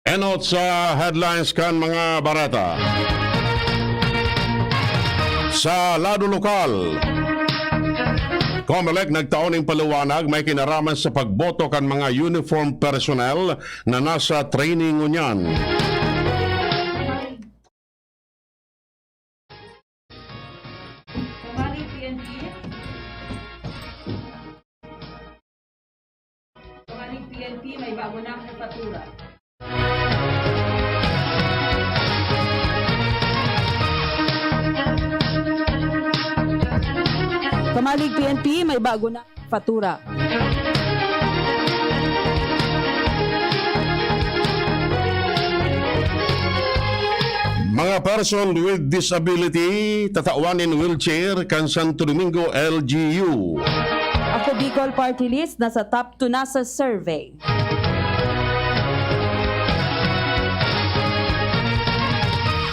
Enot sa headlines kan mga barata. Sa lado lokal, COMELEC nagtaon ng paliwanag may kinaraman sa pagboto kan mga uniform personnel na nasa training unyan. Kamaling PNP may bago na fatura. Kamalig PNP may bago na fatura. Mga person with disability tatawan in wheelchair kan Santo Domingo LGU. Ako Bicol Party List nasa top 2 na sa survey.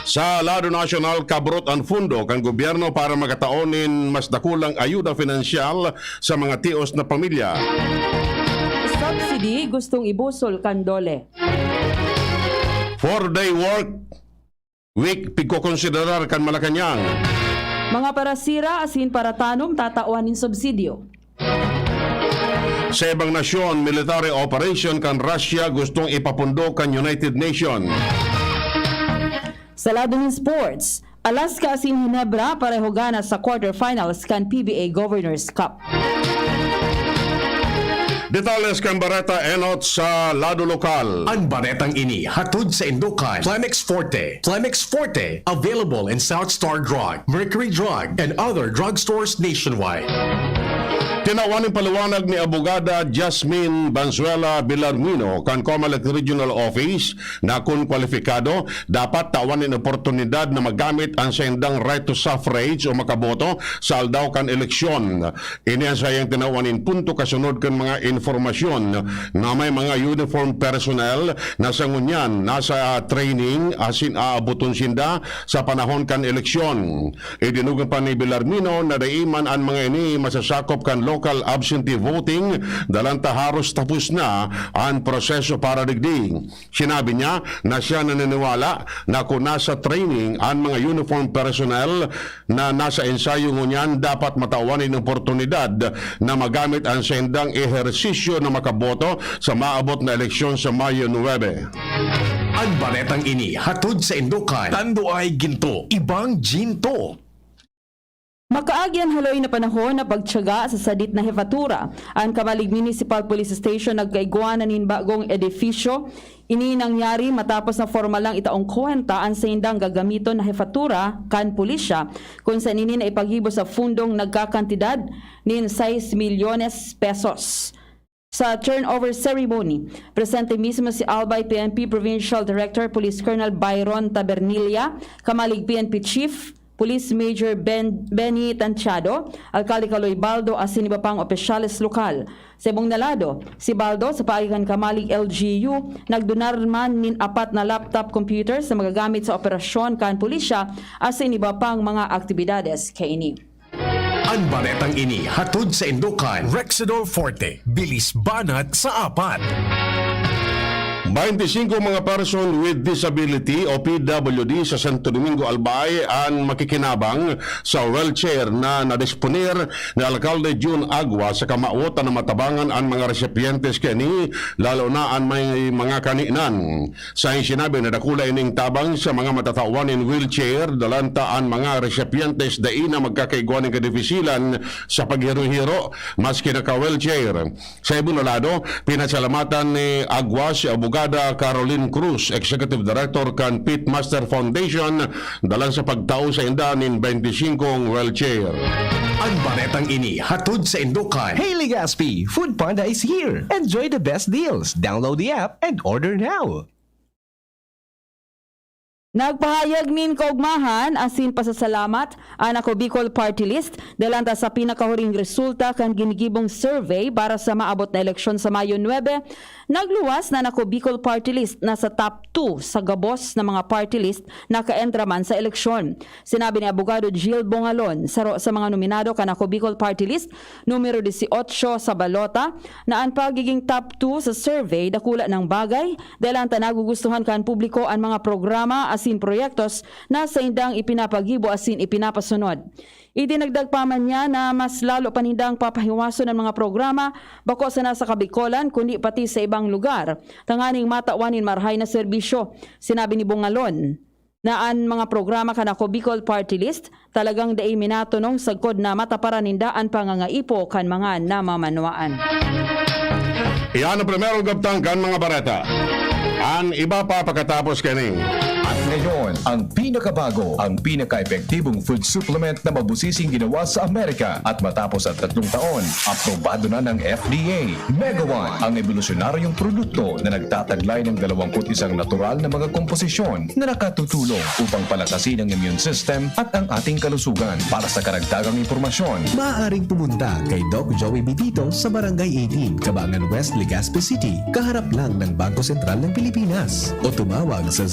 Sa lado nasyonal, kabrot ang fundo kan gobyerno para magataonin mas dakulang ayuda finansyal sa mga tios na pamilya. Subsidy gustong ibusol kan dole. 4-day work week pigkokonsiderar kan Malacañang. Mga parasira asin para tanom tatawan in subsidyo. Sa ibang nasyon, military operation kan Russia gustong ipapundo kan United Nations. Sa lado ng sports, Alaska asin Hinebra pareho gana sa quarterfinals kan PBA Governors Cup. Detalles kan barata enot sa lado lokal. Ang baretang ini hatod sa Indukan, Plemex Forte. Plemex Forte, available in South Star Drug, Mercury Drug, and other drugstores nationwide. Tinawan ng paliwanag ni Abogada Jasmine Banzuela Villarmino kan COMELEC Regional Office na kung kwalifikado, dapat tawanin oportunidad na magamit ang sendang right to suffrage o makaboto sa aldaw kan eleksyon. Iniyan sayang tinawanin punto kasunod kan mga informasyon na may mga uniform personnel na sa ngunyan nasa training asin aabuton sinda sa panahon kan eleksyon. Idinugan pa ni Villarmino na daiman ang mga ini masasakop kan local absentee voting dalanta haros tapos na ang proseso para digdig. Sinabi niya na siya naniniwala na kung nasa training ang mga uniform personnel na nasa ensayo ngunyan dapat matawanin ng oportunidad na magamit ang sendang ehersisyo na makaboto sa maabot na eleksyon sa Mayo 9. Ang baretang ini hatod sa Indukan, tando ay ginto, ibang ginto. Makaagyan haloy na panahon na pagtyaga sa sadit na hefatura. Ang Kamalig Municipal Police Station nagkaiguanan nin bagong edifisyo. Ini nangyari matapos na formal lang itaong kwenta ang sendang gagamiton na hefatura kan pulisya kung saan ini na ipaghibo sa fundong nagkakantidad nin 6 milyones pesos. Sa turnover ceremony, presente mismo si Albay PNP Provincial Director Police Colonel Byron Tabernilla, Kamalig PNP Chief Police Major Benny Tanchado, Alcalde Caloy Baldo at siniba pang opisyales lokal. Sa ibang nalado, si Baldo sa paikan Kamalig LGU nagdonar man nin 4 na laptop computer sa magagamit sa operasyon kan pulisya at siniba pang mga aktibidades kaini. Ang baretang ini hatod sa Indukan, Rexidol Forte, bilis banat sa 4. 25 mga person with disability o PWD sa Santo Domingo Albay ang makikinabang sa wheelchair na nadisponer ni Alcalde June Agua sa kamautan na matabangan ang mga recipientes kani lalo na ang may mga kaninan. Sa sinabi na dakula ining tabang sa mga matatawan in wheelchair dalanta ang mga recipientes dai na magkakaiguan ng kadifisilan sa paghiro-hiro maski naka-wheelchair. Sa ibang lado, pinasalamatan ni Agua si Abogada Caroline Cruz, Executive Director kan Pitmaster Foundation dalang sa pagtao sa indanin 25 wheelchair. Ang baretang ini hatod sa Indukan. Hey Legazpi, Food Panda is here. Enjoy the best deals. Download the app and order now. Nagpahayag nin kaugmahan asin pasasalamat ang ako Bicol Party List dalanta sa pinakahuring resulta kan ginigibong survey para sa maabot na eleksyon sa Mayo 9. Nagluwas na ako Bicol Party List na sa top 2 sa gabos na mga party list na ka-entra man sa eleksyon. Sinabi ni Abogado Jill Bongalon sa mga nominado kan ako Bicol Party List numero 18 sa balota na ang pagiging top 2 sa survey dakula ng bagay dalanta nagugustuhan kan publiko ang mga programa asin proyektos na sa indang ipinapagibo asin ipinapasunod. Idinagdag pa man niya na mas lalo panindang papahiwaso ng mga programa bako sa nasa Kabikolan kundi pati sa ibang lugar. Tanganing matawanin marhay na serbisyo. Sinabi ni Bongalon na ang mga programa kanako Bicol Party List talagang daay minatunong sagkod na mataparaninda ang pangangaipo kan mga namamanwaan. Iyan ang primero gabtang kan mga bareta. Ang iba pa pagkatapos kaning. At ngayon, ang pinakabago, ang pinaka-epektibong food supplement na mabusising ginawa sa Amerika at matapos ang 3 taon, aprobado na ng FDA. Mega One, ang evolusyonaryong produkto na nagtataglay ng 21 natural na mga komposisyon na nakatutulong upang palakasin ang immune system at ang ating kalusugan. Para sa karagdagang impormasyon, Maaaring pumunta kay Doc Joey Bitito sa Barangay 18, Cabangan West, Legazpi City, kaharap lang ng Bangko Sentral ng Pilipinas. O tumawag sa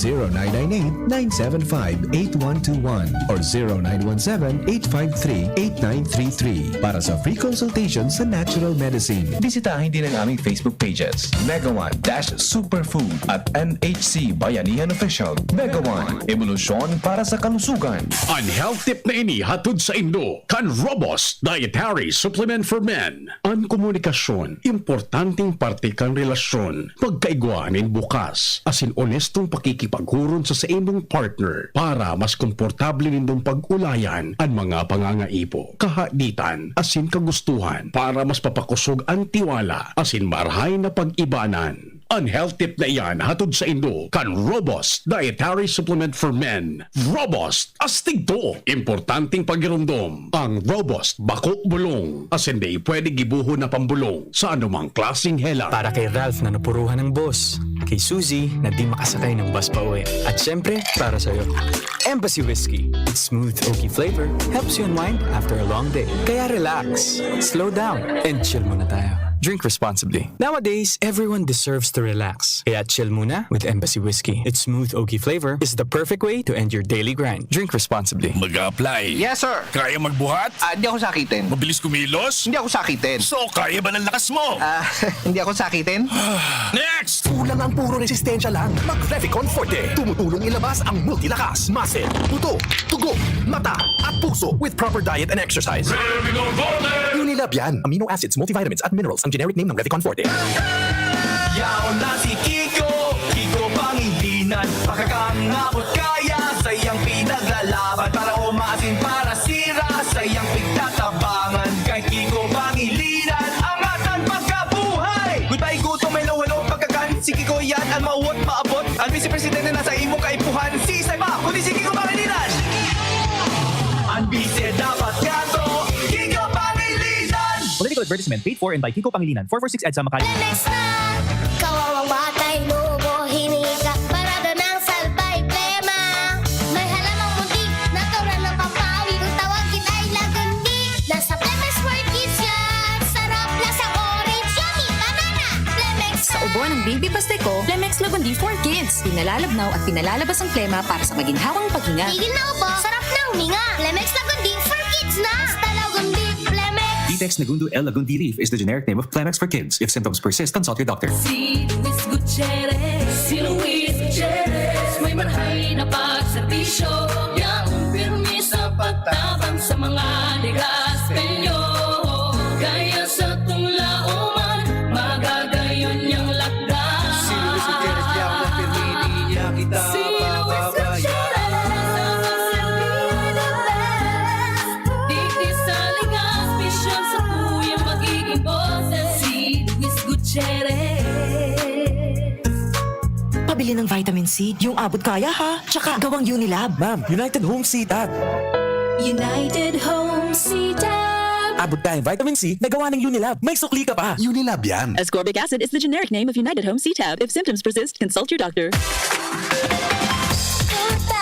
0998-975-8121 or 0917-853-8933 para sa free consultation sa natural medicine. bisitahin din ang aming Facebook pages, Mega One-Superfood at NHC Bayanihan Official. Mega One, evolusyon para sa kalusugan. Ang health tip na ini hatod sa Indo, kan Robust Dietary Supplement for Men. Ang komunikasyon, importanteng parte kan relasyon. Pagkaigwanin bukas, asin honestong pakikipaghuron sa imong partner para mas komportable nindong pag-ulayan ang mga pangangaipo, kahaditan, asin kagustuhan para mas papakusog ang tiwala, asin marhay na pag-ibanan. Ang health tip na iyan hatod sa Indo kan Robust Dietary Supplement for Men. Robust, astig to. Importanteng pagirumdom. Ang Robust bako bulong. As hindi pwede gibuho na pambulong sa anumang klaseng hela. Para kay Ralph na napuruhan ng boss. Kay Suzy na di makasakay ng bus pa uwi. At syempre, para sa'yo. Embassy Whiskey. Its smooth oaky flavor helps you unwind after a long day. Kaya relax, slow down, and chill muna tayo. Drink responsibly. Nowadays, everyone deserves to relax. Kaya chill muna with Embassy Whiskey. Its smooth oaky flavor is the perfect way to end your daily grind. Drink responsibly. Mag-a-apply. Yes, sir. Kaya magbuhat? Hindi ako sakitin. Mabilis kumilos? Hindi ako sakitin. So, kaya ba ng lakas mo? Hindi ako sakitin. Next! Kulang ang puro resistensya lang. Mag-Revicon Forte. Tumutulong ilabas ang multilakas, muscle, buto, tugo, mata, at puso with proper diet and exercise. Unilab yan. Amino acids, multivitamins, at minerals. Ang generic name ng Revicon Forte. Yaw na si Kiko, Kiko Pangilinan. Pakakangabot kaya sa iyang pinaglalaban. Para umasin, para sira sa iyang pagtatabangan. Kay Kiko Pangilinan, angatan pagkabuhay. Goodbye gutom, may lawalo pagkakan. Si Kiko yan, ang mauwat maabot. Ang vice-presidente nasa imo kaipuhan. Si Isay ba, kundi si Kiko Pangilinan. Ang vice dapat gato, Kiko Pangilinan. Political advertisement paid for and by Kiko Pangilinan. 446 EDSA Makati. Lemes na, kawawang batay, lubo, hinika, parada ng salbay, plema. May halamang muntik, natural ng pampawi, kung tawagin ay lagundi. Nasa Plemex World Kids yan, sarap lasang orange, yummy, banana, Plemex na. Sa ubo ng baby pasteko, Plemex Lagundi for Kids. Pinalalabnaw at pinalalabas ang plema para sa maginhawang paghinga. Tigil na upo, sarap na huminga. Plemex Lagundi for Kids na. Basta Lagundi, Plemex. Detex Nagundu L. Lagundi Leaf is the generic name of Plemex for kids. If symptoms persist, consult your doctor. Si Luis Gutierrez, may marhay na pagservisyo. Yang pirmi sa pagtabang sa mga ligaspelyo. Kaya sa tunglauman, magagayon niyang lakda. Si Luis Gutierrez, yaw na pirmi, di niya kita papabayaan. Diti sa Legazpi, siyang sa tuyang magiging boses. Si Luis Gutierrez. Pabili ng vitamin C, yung abot kaya ha. Tsaka gawang Unilab. Ma'am, United Home C-Tab. United Home C-Tab. Abot tayo vitamin C na gawa ng Unilab. May sukli ka pa. Unilab yan. Ascorbic acid is the generic name of United Home C-Tab. If symptoms persist, consult your doctor. Puta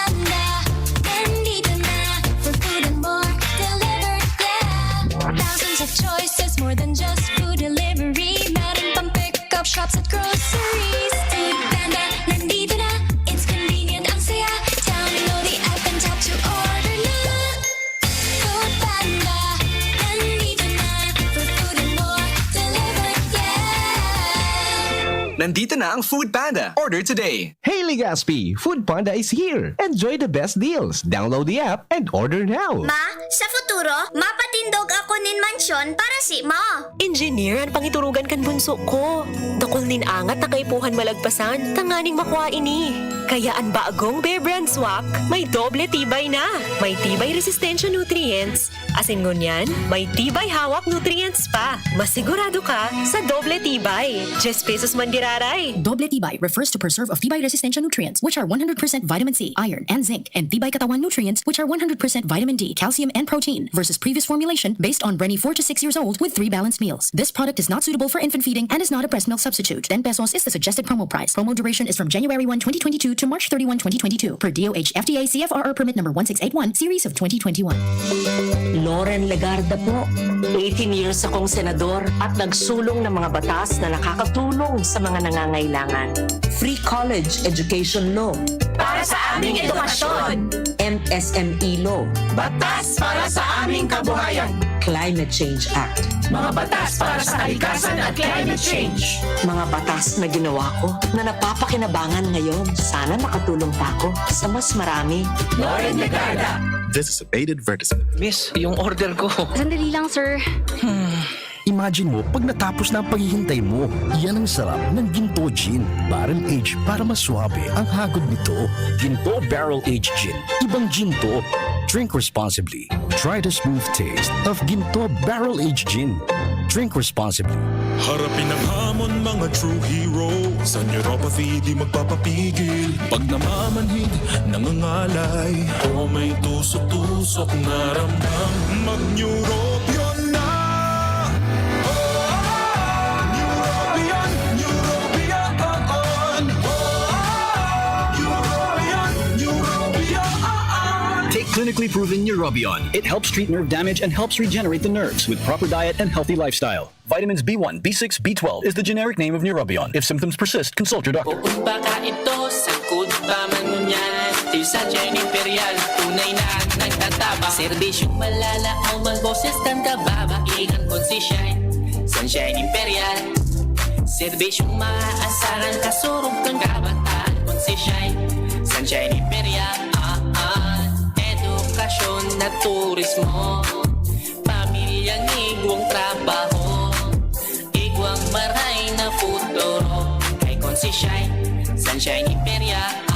sa groceries. Food Panda, nandito na. It's convenient, ang saya. Download the app and tap to order na. Food Panda, nandito na. For food and more, delivered, yeah. Nandito na ang Food Panda. Order today. Hey Legaspi, Food Panda is here. Enjoy the best deals. Download the app and order now. Ma, sa futuro, mapatindog ako nin mansyon para si mo. Engineer, ang pangiturugan kan bunso ko. Dakol nin angat na kaipuhan malagpasan, tanganing makuha ini. Kaya ang bagong Bear Brand Swak, may doble tibay na. May tibay resistensya nutrients. Asin ngunyan, may tibay hawak nutrients pa. Masigurado ka sa doble tibay. 10 pesos man diraray. Doble Tibay refers to preserve of Tibay resistential nutrients, which are 100% vitamin C, iron, and zinc, and Tibay Katawan nutrients, which are 100% vitamin D, calcium, and protein, versus previous formulation based on Brenny 4 to 6 years old with 3 balanced meals. This product is not suitable for infant feeding and is not a breast milk substitute. 10 pesos is the suggested promo price. Promo duration is from January 1, 2022 to March 31, 2022 per DOH FDA CFRR permit number 1681, series of 2021. Loren Legarda po. 18 years akong senador at nagsulong ng mga batas na nakakatulong sa mga nangangailangan. Free college education law. Para sa aming edukasyon. MSME law. Batas para sa aming kabuhayan. Climate Change Act. Mga batas para sa kalikasan at climate change. Mga batas na ginawa ko na napapakinabangan ngayon. Sana makatulong pa ako sa mas marami. Loren Legarda. This is a paid advertisement. Miss, yung order ko. Sandali lang, sir. Imagine mo, pag natapos na ang paghihintay mo, yan ang sarap ng Ginto Gin. Barrel Age para mas swabe ang hagod nito. Ginto Barrel Age Gin. Ibang gin to. Drink responsibly. Try the smooth taste of Ginto Barrel Age Gin. Drink responsibly. Harapin ang hamon, mga true hero. Sa neuropathy, di magpapapigil. Pag namamanhid, nangangalay. O may tusok-tusok na ramdam. Mag-Neurobion na. Neurobion, Neurobion on. Neurobion, Neurobion. Take clinically proven Neurobion. It helps treat nerve damage and helps regenerate the nerves with proper diet and healthy lifestyle. Vitamins B1, B6, B12 is the generic name of Neurobion. If symptoms persist, consult your doctor. Baka ito, sangkot pa man ngunyan. Sa Jenny Imperial, tunay na nagtataba. Serbisyong malala ang magboses kang kababa. Ikan kon si Shine, Sunshine Imperial. Serbisyong maaasaran, kasurog kang kabataan kon si Shine, Sunshine Imperial. Edukasyon na turismo, pamilyang igwang trabaho, igwang maray na futuro. Kay kon si Shine, Sunshine Imperial.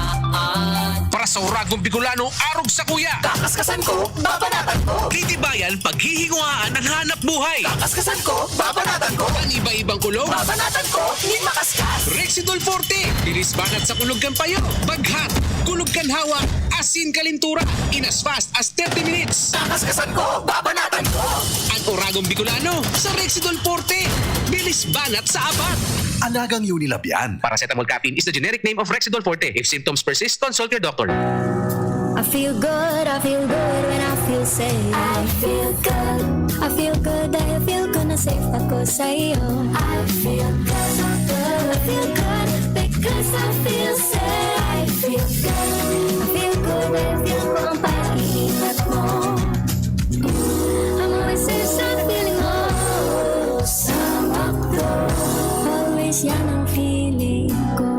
Para sa Uragong Bicolano, arog sa kuya. Kakaskasan ko, babanatan ko. Titibayan, paghihinguhaan ang hanap buhay. Kakaskasan ko, babanatan ko. Ang iba-ibang kulog. Babanatan ko, hindi makaskas. Rexidol Forte, bilis banat sa kulog kan payo. Baghat, kulog kan hawa, asin kalintura. In as fast as 30 minutes. Kakaskasan ko, babanatan ko. Ang Uragong Bicolano sa Rexidol Forte. Bilis banat sa apat. Alagang Unilab yan. Paracetamol caffeine is the generic name of Rexidol Forte. If symptoms persist, consult your doctor. I feel good when I feel safe. I feel good dahil feel ko na safe ako sa'yo. I feel good because I feel safe. I feel good dahil feel ko ang pag-iingat mo. I'm always safe sa feeling mo. Sama ko, always yan ang feeling ko.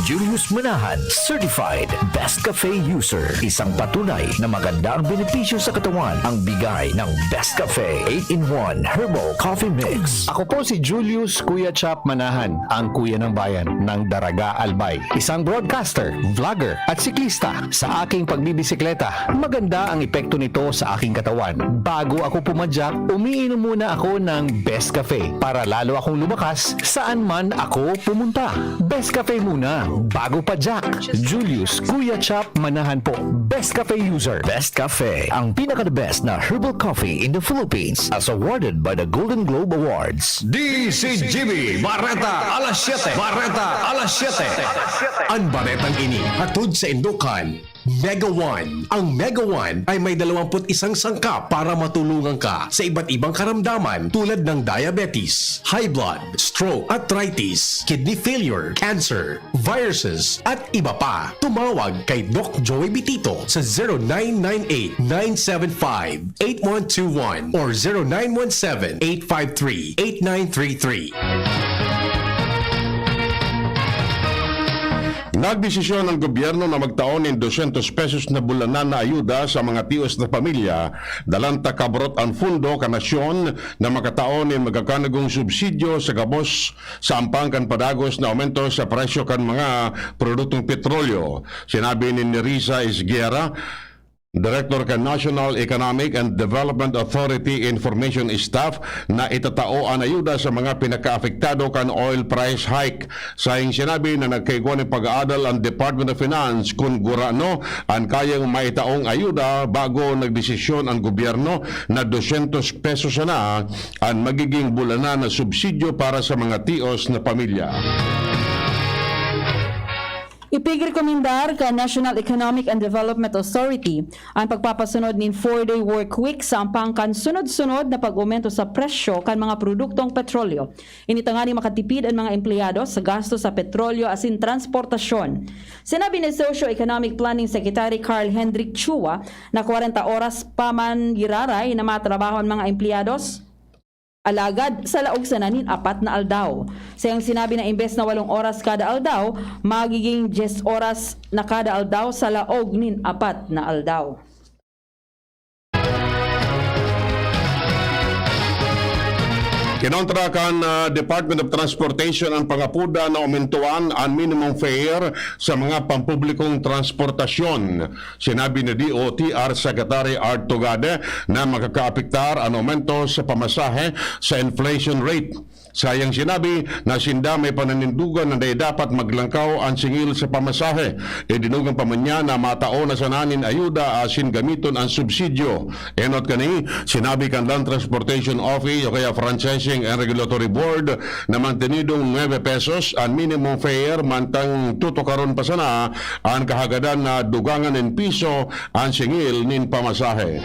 Julius Manahan, Certified Best Cafe User. Isang patunay na maganda ang benepisyo sa katawan ang bigay ng Best Cafe 8-in-1 Herbal Coffee Mix. Ako po si Julius Kuya Chap Manahan, ang kuya ng bayan ng Daraga Albay. Isang broadcaster, vlogger at siklista. Sa aking pagbibisikleta, maganda ang epekto nito sa aking katawan. Bago ako pumadyak, umiinom muna ako ng Best Cafe para lalo akong lumakas saan man ako pumunta. Best Cafe muna, bago pa Jack. Julius Kuya Chap Manahan po. Best Cafe User. Best Cafe, ang pinaka-the best na herbal coffee in the Philippines as awarded by the Golden Globe Awards. DCGB Barreta alas 7. Barreta alas 7. Ang baretang ini hatod sa Indukan Mega One. Ang Mega One ay may 21 sangkap para matulungan ka sa iba't ibang karamdaman tulad ng diabetes, high blood, stroke, arthritis, kidney failure, cancer, viruses, at iba pa. Tumawag kay Doc Joey Bitito sa 0998-975-8121 or 0917-853-8933. Nagdesisyon ng gobyerno na magtaon ng 200 pesos na bulanan na ayuda sa mga tios na pamilya dalanta kabrot ang fundo kanasyon na makataon ng magkakanagong subsidyo sa gabos sa ampang kan padagos na aumento sa presyo kan mga produktong petrolyo. Sinabi ni Nerissa Isguera, Director ka National Economic and Development Authority Information Staff, na itatao ang ayuda sa mga pinakaapektado kan oil price hike. Sayang sinabi na nagkaigwa ng pag-aadal ang Department of Finance kung gurano ang kayang maitaong ayuda bago nagdesisyon ang gobyerno na 200 pesos na ang magiging bulanan na subsidyo para sa mga tios na pamilya. Ipigrekomendar ka National Economic and Development Authority ang pagpapasunod nin 4-day work week sa ampangkan sunod-sunod na pag-aumento sa presyo kan mga produktong petrolyo. Initangani makatipid ang mga empleyado sa gasto sa petrolyo asin transportasyon. Sinabi ni Socio-Economic Planning Secretary Carl Hendrik Chua na 40 oras pa man giraray na matrabaho ang mga empleyados alagad sa laog sa nanin 4 na aldaw. Sayang sinabi na imbes na 8 oras kada aldaw, magiging 10 oras na kada aldaw sa laog nin 4 na aldaw. Kinontra kan Department of Transportation ang pangapuda na aumentuan ang minimum fare sa mga pampublikong transportasyon. Sinabi ni DOTR Secretary Art Tugade na makakaapektar ang aumento sa pamasahe sa inflation rate. Sayang sinabi na sinda may pananindugan na dapat maglangkaw ang singil sa pamasahe. Dinugang pa man niya na matao na sananin ayuda asin gamiton ang subsidyo. Enot kani, sinabi kan Land Transportation Office o kaya Franchising and Regulatory Board na mantenidong 9 pesos ang minimum fare mantang tutukaron pa sana ang kahagadan na dugangan ng piso ang singil nin pamasahe.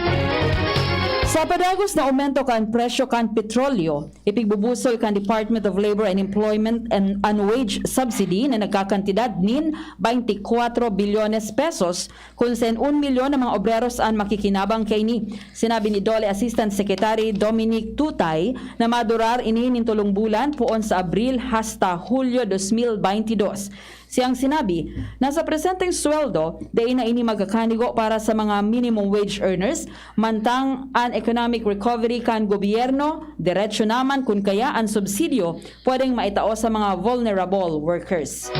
Sa padagos na aumento kan presyo kan petrolyo, ipigbubusol kan Department of Labor and Employment and Wage Subsidy na nagkakantidad nin 24 bilyones pesos kung sen 1 milyon ng mga obreros ang makikinabang kay ni. Sinabi ni DOLE Assistant Secretary Dominic Tutay na madurar ini nin 3 bulan puon sa Abril hasta Hulyo 2022. Siyang sinabi, nasa presenteng sweldo, dahi na ini magkakanigo para sa mga minimum wage earners, mantang ang economic recovery kan gobyerno, diretsyo naman kung kaya ang subsidyo pwedeng maitao sa mga vulnerable workers.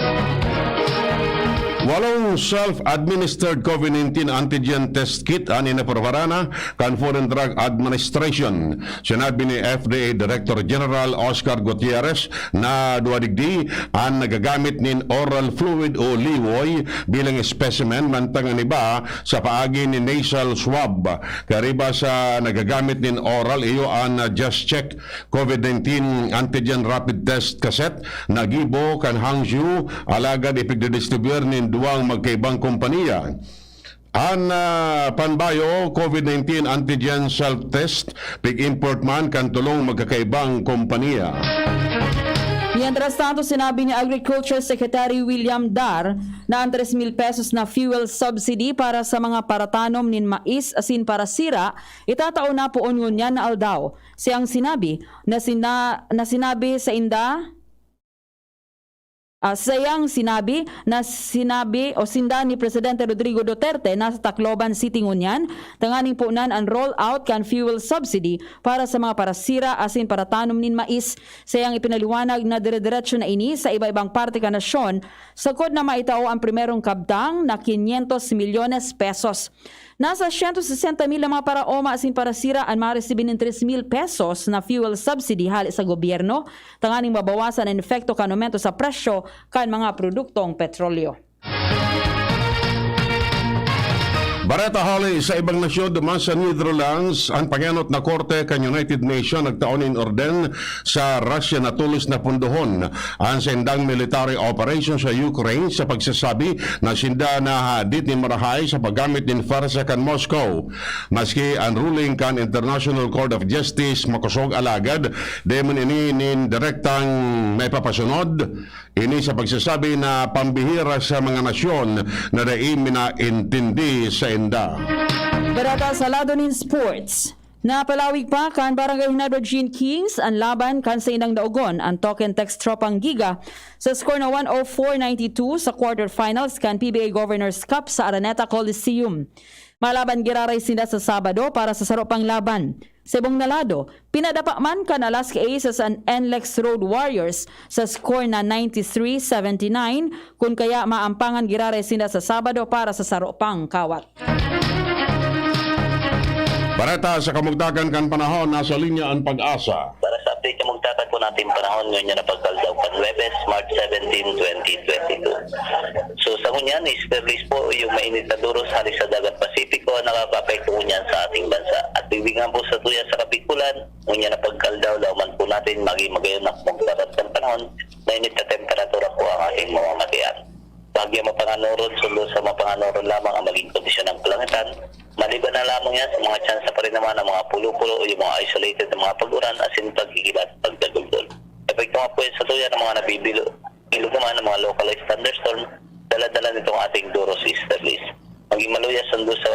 Walong self-administered COVID-19 antigen test kit ang inaprobarana kan Food and Drug Administration. Sinabi ni FDA Director General Oscar Gutierrez na duwadigdi ang nagagamit nin oral fluid o liwoy bilang specimen mantang ang iba sa paagi ni nasal swab. Kariba sa nagagamit nin oral iyo ang Just Check COVID-19 antigen rapid test cassette nagibo kan Hangzhou alagad ipigdidistribuyer nin duwang magkaibang kompanya. Ang panbayo COVID-19 antigen self-test pig-import man kan tulong magkakaibang kompanya. Mientras tanto, sinabi ni Agriculture Secretary William Dar na ang 3,000 pesos na fuel subsidy para sa mga paratanom nin mais asin para sira, itatao na poon ngunyan na aldaw. Siyang sinabi na sinabi sa inda sayang sinabi sinda ni Presidente Rodrigo Duterte na sa Tacloban City ngunyan, tanganing punan ang roll-out kan fuel subsidy para sa mga parasira asin para tanom nin mais. Sayang ipinaliwanag na dire-diretso na ini sa iba-ibang parte ka nasyon, sagkod na maitao ang primerong kabtang na 500 milyones pesos. Nasa 160,000 mga paraoma asin parasira ang maresibin ng 3,000 pesos na fuel subsidy hali sa gobyerno, tanganing mabawasan ang efekto kan aumento sa presyo kan mga produktong petrolyo. Bareta Holly, sa ibang nasyon duman sa Netherlands, ang panganot na korte kan United Nations nagtaon in orden sa Russia na tulos na pundohon ang sendang military operation sa Ukraine sa pagsasabi na sinda na hadit ni Marahay sa paggamit ng farsa kan Moscow. Maski ang ruling kan International Court of Justice makusog alagad, demon ini nin direktang may papasunod, ini sa pagsasabi na pambihira sa mga nasyon na daim minaintindi sa inda. Barata sa lado nin sports. Napalawig pa kan Barangay Hinado Gene Kings ang laban kan sa inang daogon ang Token Text Tropang Giga sa score na 104-92 sa quarterfinals kan PBA Governors Cup sa Araneta Coliseum. Malaban giraray sila sa Sabado para sa saropang laban. Sa ibang nalado, pinadapa man kan Alaska Aces ang NLEX Road Warriors sa score na 93-79 kung kaya maampangan giraray sila sa Sabado para sa saropang kawat. Bareta sa kamugdagan kan panahon, nasa linya ang pag-asa. Para sa update na magtatag po natin panahon ngayon na pagkaldaw pan Webes, March 17, 2022. So sa kunyan, is po yung mainit na duros halis sa dagat Pasipiko nakaka-apekto kunyan sa ating bansa. At bibigyan po sa tuya sa Kapikulan, kunyan na pagkaldaw, lauman po natin magayon na magtatag ng panahon, mainit na temperatura po ang ating mamamatian. Bagya mapanganoron, sulo sa mapanganoron lamang ang maging kondisyon ng kalangitan. Maliban na lamang yan sa mga tsansa pa rin naman ng mga pulo-pulo o yung mga isolated na mga pag-uran asin pagkikibat at pagdagulgol. Epekto nga po yan sa tuya ng mga nabibilo naman ng mga localized thunderstorm, dala-dala nitong ating Duros Easterlies. Maging maluyas sundo sa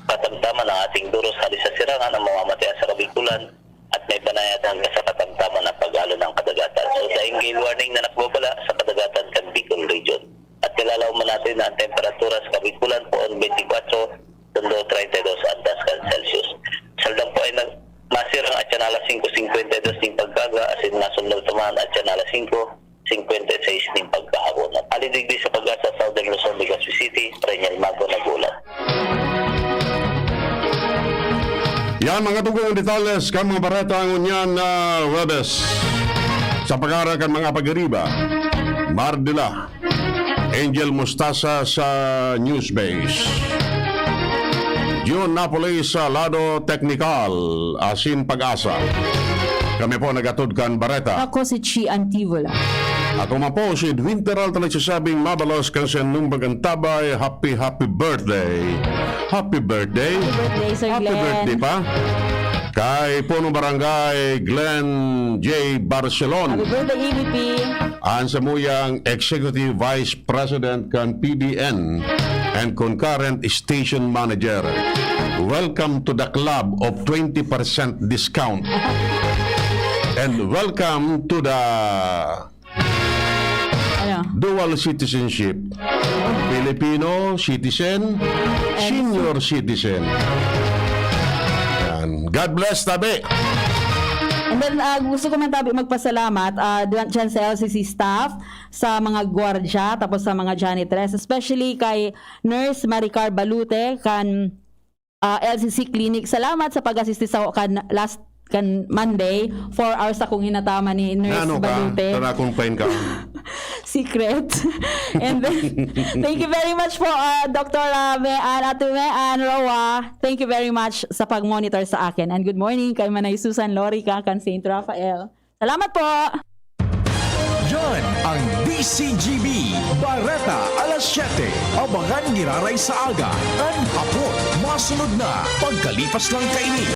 katamtaman ng ating Duros halis sa sirangan ang mamamatayan sa Kabikulan at may banayad hanggang sa katamtaman ng paghalo ng kadagatan. So dahil gale warning na nakbabala sa kadagatan kan Bicol region. At nilalaw mo natin na ang temperatura sa Kabikulan po on 24 sundo 32 andas kan Celsius. Saldang po ay masirang at yan alas 5.52 ng pagkaga asin nasundal tamaan at yan alas 5.56 ng pagkahapon. At alidigdi sa pag-asa Southern Luzon, Legazpi City, Renyal Mago nagulat. Yan mga tugong detalles kan mga bareta ang unyan na Webes. Sa pag-aaral kan mga pag-ariba, Mardila, Angel Mustasa sa Newsbase. June Napoli sa Lado Technical, asin pag-asa. Kami po nagatod kan bareta. Ako si Chi Antivola. Ako man po si Winteral talagsasabing mabalos kan sa numbag ang tabay. Happy birthday. Happy birthday. Happy birthday, Sir Happy Glenn. birthday pa. Kay Punong Barangay Glenn J. Barcelon. Happy birthday, EVP. Ang samuyang Executive Vice President kan PBN and concurrent station manager. Welcome to the club of 20% discount. And welcome to the dual citizenship. Filipino citizen, senior citizen. Yan. God bless, tabi. And then, gusto ko man tabi magpasalamat dyan sa LCC staff, sa mga gwardya, tapos sa mga janitress, especially kay Nurse Maricar Balute, kan LCC Clinic. Salamat sa pag-assist sa kan Monday, 4 hours akong hinatama ni Nurse Ano ka? Balute. Tara kung pain ka. Secret. And then, thank you very much po, Dr. Mean, Ate Mean, Roa. Thank you very much sa pag-monitor sa akin. And good morning kay Manay Susan Lorica, kan St. Rafael. Salamat po! Yan ang DCGB Bareta alas 7. Abangan giraray sa aga. Ang hapon, masunod na pagkalipas ng kainin.